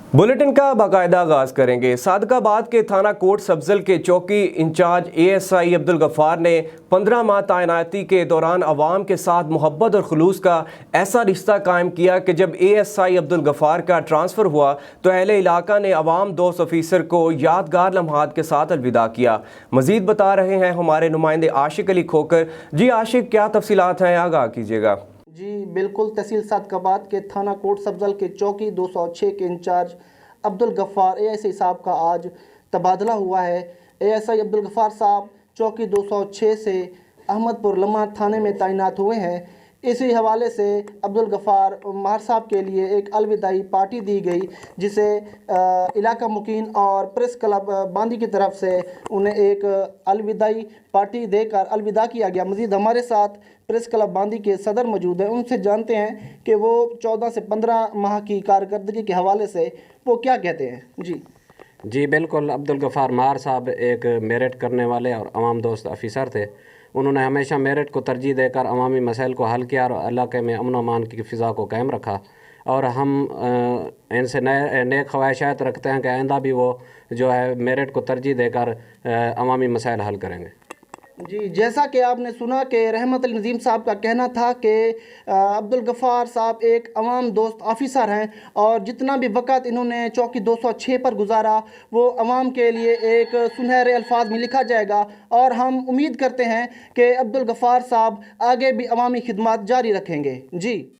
Bulletin का बाकायदा आगाज करेंगे। सादकाबाद के थाना कोट सब्जल के चौकी इंचार्ज एएसआई अब्दुल गफ्फार ने 15 माह तैनाती के दौरान अवाम के साथ मोहब्बत और खुलूस का ऐसा रिश्ता कायम किया कि जब एएसआई अब्दुल गफ्फार का ट्रांसफ़र हुआ तो अहले इलाका ने अवाम दोस्त ऑफिसर को यादगार लम्हात के साथ अलविदा किया। मज़ीद बता रहे हैं हमारे नुमाइंदे आशिक अली खोकर। जी आशिक, क्या तफसीलात हैं, आगाह कीजिएगा। जी बिल्कुल, तहसील सादकाबाद के थाना कोट सब्जल के चौकी 206 के इंचार्ज अब्दुल गफ्फार एएसआई साहब का आज तबादला हुआ है। एएसआई अब्दुल गफ्फार साहब चौकी 206 से अहमदपुर लम्हा थाने में तैनात हुए हैं। इसी हवाले से अब्दुल गफ्फार मार साहब के लिए एक अलविदाई पार्टी दी गई, जिसे इलाका मुकीन और प्रेस क्लब बांदी की तरफ से उन्हें एक अलविदाई पार्टी देकर अलविदा किया गया। मज़ीद हमारे साथ प्रेस क्लब बांदी के सदर मौजूद हैं, उनसे जानते हैं कि वो 14 से 15 माह की कारकर्दगी के हवाले से वो क्या कहते हैं। जी बिल्कुल, अब्दुल गफ्फार मार साहब एक मेरिट करने वाले और अवाम दोस्त ऑफिसर थे। उन्होंने हमेशा मेरिट को तरजीह देकर अवामी मसाइल को हल किया और इलाके में अमन अमान की फ़िज़ा को कायम रखा। और हम इनसे नेक ख्वाहिशात रखते हैं कि आइंदा भी वो जो है मेरिट को तरजीह देकर अवामी मसाइल हल करेंगे। जी, जैसा कि आपने सुना कि रहमत अली नज़ीम साहब का कहना था कि अब्दुल गफ्फार साहब एक अवाम दोस्त ऑफिसर हैं और जितना भी वक़्त इन्होंने चौकी 206 पर गुजारा वो अवाम के लिए एक सुनहरे अल्फाज में लिखा जाएगा। और हम उम्मीद करते हैं कि अब्दुल गफ्फार साहब आगे भी अवामी खिदमत जारी रखेंगे। जी।